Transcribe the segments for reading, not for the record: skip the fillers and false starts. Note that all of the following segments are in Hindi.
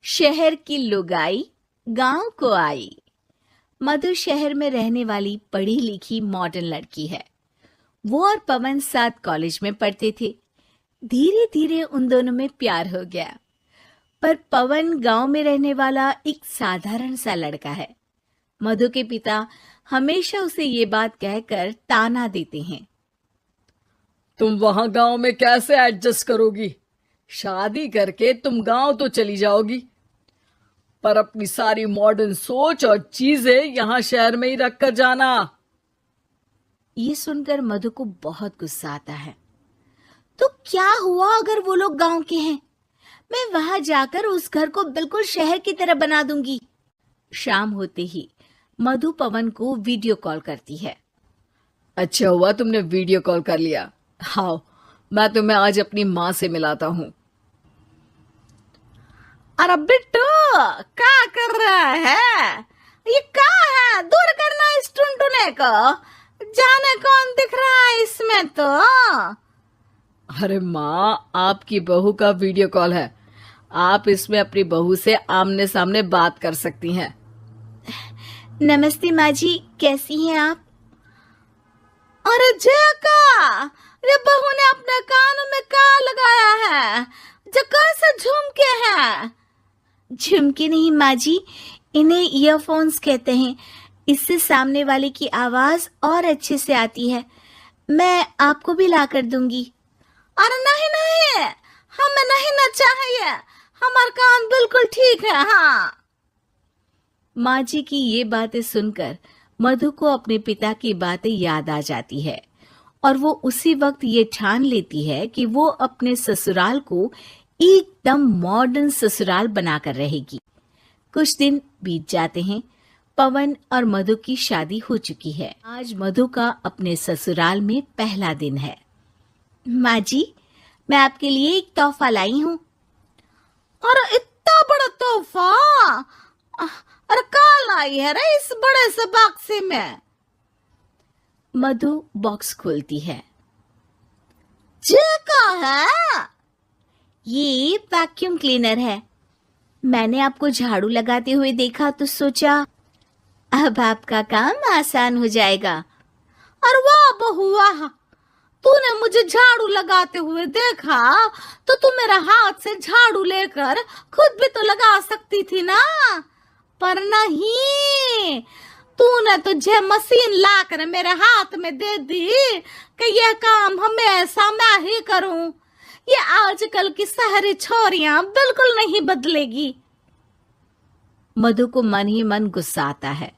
शहर की लुगाई गांव को आई। मधु शहर में रहने वाली पढ़ी लिखी मॉडर्न लड़की है। वो और पवन साथ कॉलेज में पढ़ते थे। धीरे धीरे उन दोनों में प्यार हो गया। पर पवन गांव में रहने वाला एक साधारण सा लड़का है। मधु के पिता हमेशा उसे ये बात कहकर ताना देते हैं, तुम वहां गांव में कैसे एडजस्ट करोगी? शादी करके तुम गांव तो चली जाओगी, पर अपनी सारी मॉडर्न सोच और चीजें यहाँ शहर में ही रख कर जाना। ये सुनकर मधु को बहुत गुस्सा आता है। तो क्या हुआ अगर वो लोग गांव के हैं? मैं वहां जाकर उस घर को बिल्कुल शहर की तरह बना दूंगी। शाम होते ही मधु पवन को वीडियो कॉल करती है। अच्छा हुआ तुमने वीडियो कॉल कर लिया। हाँ, मैं तुम्हें आज अपनी माँ से मिलाता हूँ। अरे बिट्टू, क्या कर रहा है? ये क्या है? दूर करना इस टुनटुने को। जाने कौन दिख रहा है इसमें तो। अरे माँ, आपकी बहू का वीडियो कॉल है। आप इसमें अपनी बहू से आमने सामने बात कर सकती हैं। नमस्ते माँ जी, कैसी हैं आप? अरे जका, ये बहू ने अपने कानों में क्या लगाया है? जका से झुमके हैं। झुमके नहीं माँ जी, इन्हें ईयरफोन्स कहते हैं। इससे सामने वाले की आवाज और अच्छे से आती है। मैं आपको भी ला कर दूंगी। अरे नहीं नहीं, हमें नहीं ना चाहिए। हमारे कान बिल्कुल ठीक है। हाँ। माँ जी की ये बातें सुनकर मधु को अपने पिता की बातें याद आ जाती है और वो उसी वक्त ये ठान लेती है कि वो अपने ससुराल को एकदम मॉडर्न ससुराल बनाकर रहेगी। कुछ दिन बीत जाते हैं। पवन और मधु की शादी हो चुकी है। आज मधु का अपने ससुराल में पहला दिन है। माँ जी, मैं आपके लिए एक तोहफा लाई हूँ। अरे इतना बड़ा तोहफा! अरे कहाँ लाई है रे इस बड़े से बक्से में? मधु बॉक्स खोलती है। ये क्या है? ये वैक्यूम क्लीनर है। मैंने आपको झाड़ू लगाते हुए देखा तो सोचा अब आपका काम आसान हो जाएगा। अरे वाह बहू वाह, तूने मुझे झाड़ू लगाते हुए देखा तो तू मेरा हाथ से झाड़ू लेकर खुद भी तो लगा सकती थी ना। पर नहीं, तूने तुझे मशीन लाकर मेरे हाथ में दे दी कि यह काम हमेशा मैं ही करूं। ये आजकल की शहरी छोरियां बिल्कुल नहीं बदलेगी। मधु को मन ही मन गुस्सा आता है,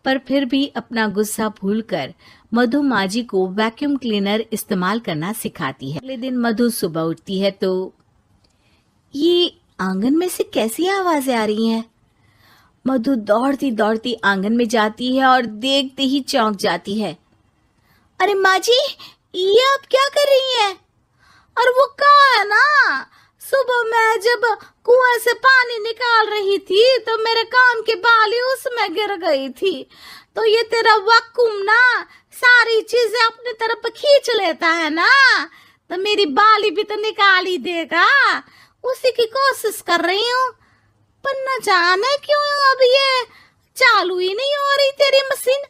पर फिर भी अपना गुस्सा भूलकर मधु माँ जी को वैक्यूम क्लीनर इस्तेमाल करना सिखाती है। अगले दिन मधु सुबह उठती है तो ये आंगन में से कैसी आवाजें आ रही हैं? मधु दौड़ती दौड़ती आंगन में जाती है और देखते ही चौंक जाती है। अरे माँ जी, ये आप क्या कर रही हैं? और वो कहा है ना, सुबह मैं जब कुएं से पानी निकाल रही थी तो मेरे कान की बाली उसमें गिर गई थी। तो ये तेरा वैक्यूम ना सारी चीजें अपनी तरफ खींच लेता है ना, तो मेरी बाली भी तो निकाल ही देगा। उसी की कोशिश कर रही हूँ, पर न जाने क्यों अब ये चालू ही नहीं हो रही तेरी मशीन।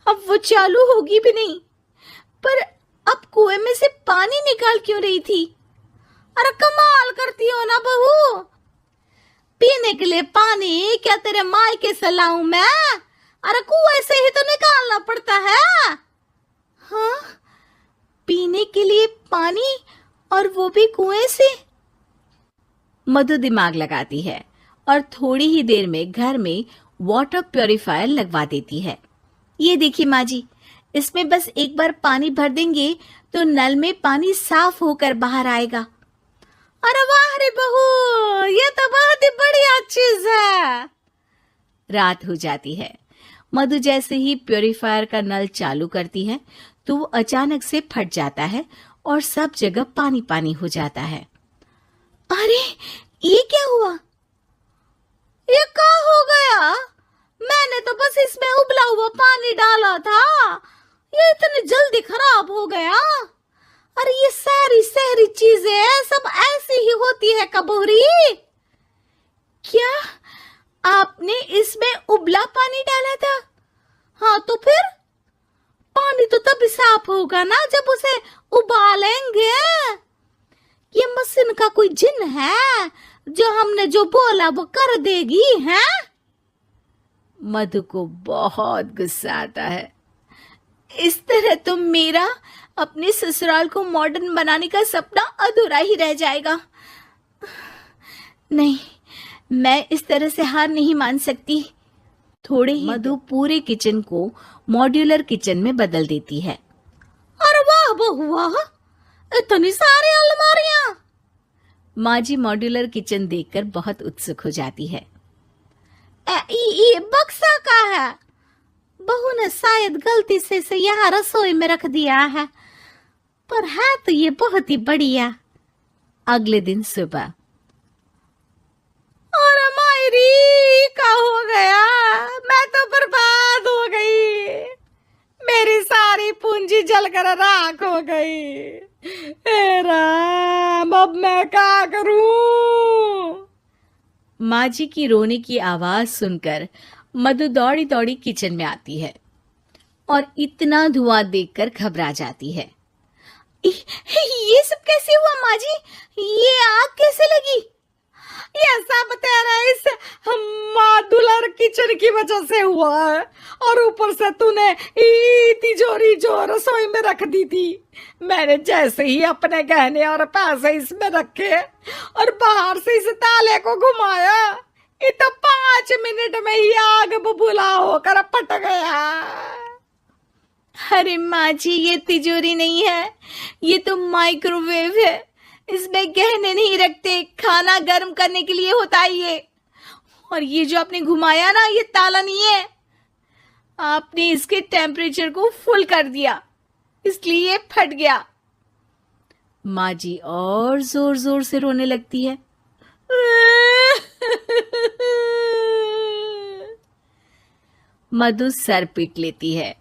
अब वो चालू होगी भी नहीं। पर अब कुएं में से पानी निकाल क्यों रही थी? अरे कमाल करती हो ना बहू। पीने के लिए पानी क्या तेरे मायके से लाऊं मैं? अरे कुएं से ही तो निकालना पड़ता है। हाँ, पीने के लिए पानी, और वो भी कुएं से। मधु दिमाग लगाती है और थोड़ी ही देर में घर में वाटर प्यूरिफायर लगवा देती है। ये देखिए माँ जी, इसमें बस एक बार पानी भर देंगे तो नल में पानी साफ होकर बाहर आएगा। अरे वाह रे बहू, ये तो बहुत ही बढ़िया चीज है। रात हो जाती है। मधु जैसे ही प्यूरिफायर का नल चालू करती है तो वो अचानक से फट जाता है और सब जगह पानी पानी हो जाता है। अरे ये क्या हुआ? ये क्या हो गया? मैंने तो बस इसमें उबला हुआ पानी डाला था, ये इतनी जल्दी खराब हो गया। अरे ये सारी शहरी चीजें सब ऐसी ही होती है कबूरी। क्या आपने इसमें उबला पानी डाला था? हाँ तो फिर पानी तो तभी साफ होगा ना जब उसे उबालेंगे। ये मशीन का कोई जिन है जो हमने जो बोला वो कर देगी है? मधु को बहुत गुस्सा आता है। इस तरह तो मेरा अपने ससुराल को मॉडर्न बनाने का सपना अधूरा ही रह जाएगा। नहीं, मैं इस तरह से हार नहीं मान सकती। थोड़े ही मधु पूरे किचन को मॉड्यूलर किचन में बदल देती है। अरे वाह बहुआ, इतनी सारी अलमारियां। माँ जी मॉड्यूलर किचन देखकर बहुत उत्सुक हो जाती है। ये बक्सा का है। बहू ने शायद गलती से इसे यहाँ रसोई में रख दिया है, पर है तो ये बहुत ही बढ़िया। अगले दिन सुबह। और मायरी का हो गया, मैं तो बर्बाद हो गई। मेरी सारी पूंजी जलकर राख हो गई। हे राम, अब मैं क्या करूं? माँ जी की रोने की आवाज सुनकर मधु दौड़ी दौड़ी किचन में आती है और इतना धुआं देखकर घबरा जाती है। ये सब कैसे हुआ माँ जी? ये आग कैसे लगी? ये सब तेरा इस मॉड्यूलर किचन की वजह से हुआ है, और ऊपर से तूने तिजोरी जो रसोई में रख दी थी, मैंने जैसे ही अपने गहने और पैसे इसमें रखे और बाहर से इस ताले को घुमाया, ये तो 5 मिनट में ही आग बबूला होकर फट गया। अरे माँ जी, ये तिजोरी नहीं है, ये तो माइक्रोवेव है। इसमें गहने नहीं रखते, खाना गर्म करने के लिए होता है ये। और ये जो आपने घुमाया ना, ये ताला नहीं है, आपने इसके टेम्परेचर को फुल कर दिया, इसलिए ये फट गया। माँ जी और जोर जोर से रोने लगती है। मधु सर पीट लेती है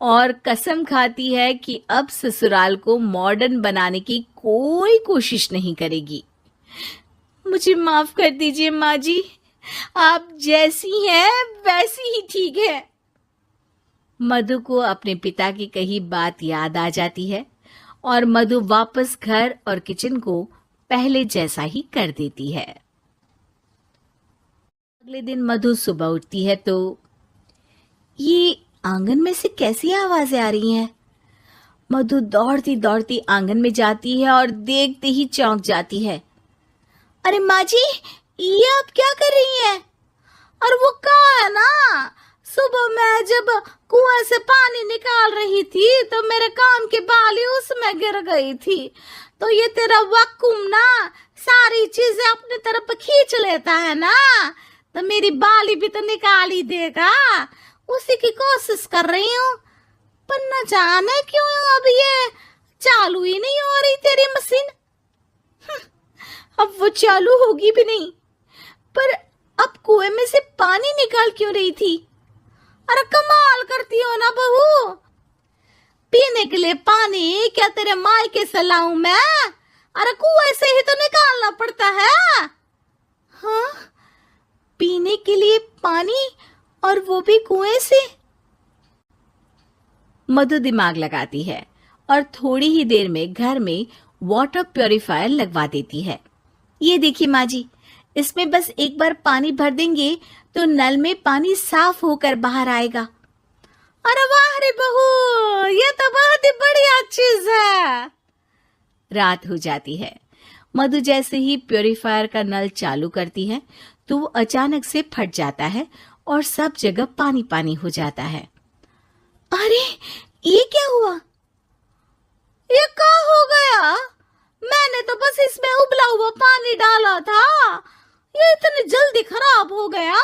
और कसम खाती है कि अब ससुराल को मॉडर्न बनाने की कोई कोशिश नहीं करेगी। मुझे माफ कर दीजिए माँ जी, आप जैसी हैं वैसी ही ठीक है। मधु को अपने पिता की कही बात याद आ जाती है और मधु वापस घर और किचन को पहले जैसा ही कर देती है। अगले दिन मधु सुबह उठती है तो ये आंगन में से कैसी आवाजें आ रही हैं? मधु दौड़ती दौड़ती आंगन में जाती है और देखते ही चौंक जाती है। अरे माँ जी, ये आप क्या कर रही हैं? और वो कहाँ है ना, सुबह मैं जब कुआं से पानी निकाल रही थी तो मेरे कान की बाली उसमें गिर गई थी। तो ये तेरा वक्कुम ना सारी चीजें अपनी तरफ खींच लेता है ना, तो मेरी बाली भी तो निकाल ही देगा। उसी की कोशिश कर रही हूँ, पर न जाने क्यों अब ये चालू ही नहीं हो रही तेरी मशीन। अब वो चालू होगी भी नहीं, पर अब कुएं में से पानी निकाल क्यों रही थी? अरे कमाल करती हो ना बहू, पीने के लिए पानी क्या तेरे मायके से लाऊं मैं? अरे कुएं से ही तो निकालना पड़ता है। हाँ, पीने के लिए पानी, और वो भी कुएं से। मधु दिमाग लगाती है और थोड़ी ही देर में घर में वाटर प्योरीफायर लगवा देती है। ये देखिए माँ जी, इसमें बस एक बार पानी भर देंगे तो नल में पानी साफ होकर बाहर आएगा। अरे वाह रे बहू, ये तो बहुत ही बढ़िया चीज है। रात हो जाती है। मधु जैसे ही प्योरीफायर का नल चालू करती है तो वो अचानक से फट जाता है और सब जगह पानी पानी हो जाता है। अरे ये क्या हुआ? ये क्या हो गया? मैंने तो बस इसमें उबला हुआ पानी डाला था, ये इतनी जल्दी खराब हो गया।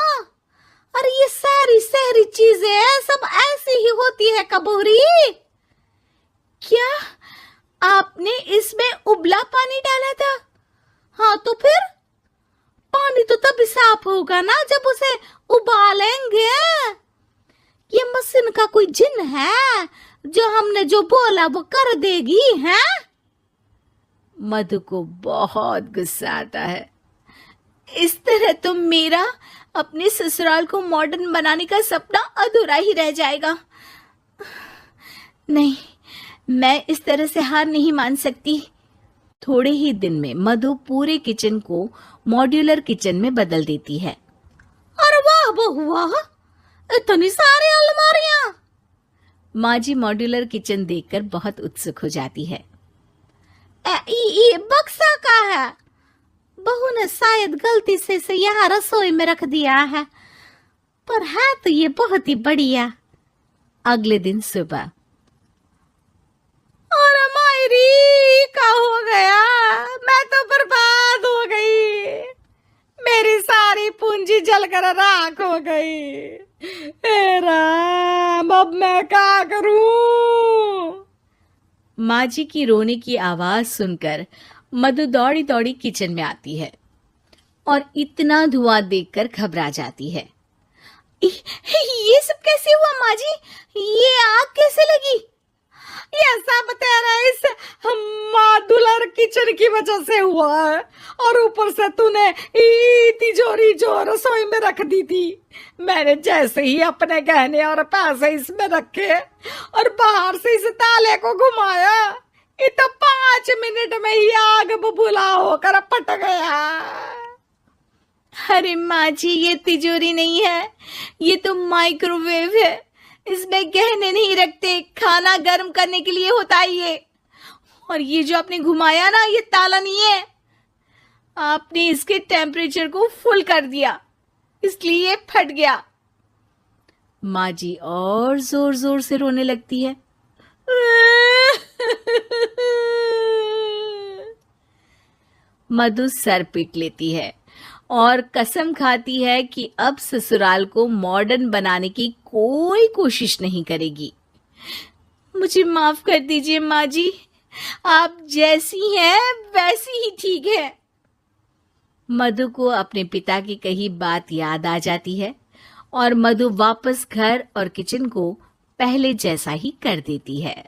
अरे ये सारी शहरी चीजें सब ऐसी ही होती है कबूरी। क्या आपने इसमें उबला पानी डाला था? हाँ तो फिर पानी तो तभी साफ होगा ना जब उसे उबालेंगे। ये मशीन का कोई जिन है जो हमने जो बोला वो कर देगी है? मधु को बहुत गुस्सा आता है। इस तरह तो मेरा अपने ससुराल को मॉडर्न बनाने का सपना अधूरा ही रह जाएगा। नहीं, मैं इस तरह से हार नहीं मान सकती। थोड़े ही दिन में मधु पूरे किचन को मॉड्यूलर किचन में बदल देती है। अरे वाह बहू वाह, इतनी सारी अलमारियां। माँ जी मॉड्यूलर किचन देखकर बहुत उत्सुक हो जाती है। ये बक्सा का है। बहू ने शायद गलती से इसे यहाँ रसोई में रख दिया है, पर है तो ये बहुत ही बढ़िया। अगले दिन सुबह। अरे मायरी, क्या हो गया? मैं तो बर्बाद हो गई। मेरी सारी पूंजी जलकर राख हो गई। हे राम, अब मैं क्या करूं? माँ जी की रोने की आवाज सुनकर मधु दौड़ी दौड़ी किचन में आती है और इतना धुआं देखकर घबरा जाती है। ये सब कैसे हुआ माँ जी? ये आग कैसे लगी? ये सब तेरा इस मॉड्यूलर किचन की वजह से हुआ है, और ऊपर से तूने तिजोरी जो रसोई में रख दी थी। मैंने जैसे ही अपने गहने और पैसे इसमें रखे और बाहर से इस ताले को घुमाया, ये तो 5 मिनट में ही आग बबूला होकर फट गया। अरे माँ जी, ये तिजोरी नहीं है, ये तो माइक्रोवेव है। इसमें गहने नहीं रखते, खाना गर्म करने के लिए होता है ये। और ये जो आपने घुमाया ना, ये ताला नहीं है, आपने इसके टेम्परेचर को फुल कर दिया, इसलिए ये फट गया। माँ जी और जोर जोर से रोने लगती है। मधु सर पीट लेती है और कसम खाती है कि अब ससुराल को मॉडर्न बनाने की कोई कोशिश नहीं करेगी। मुझे माफ कर दीजिए माँ जी, आप जैसी हैं वैसी ही ठीक है। मधु को अपने पिता की कही बात याद आ जाती है और मधु वापस घर और किचन को पहले जैसा ही कर देती है।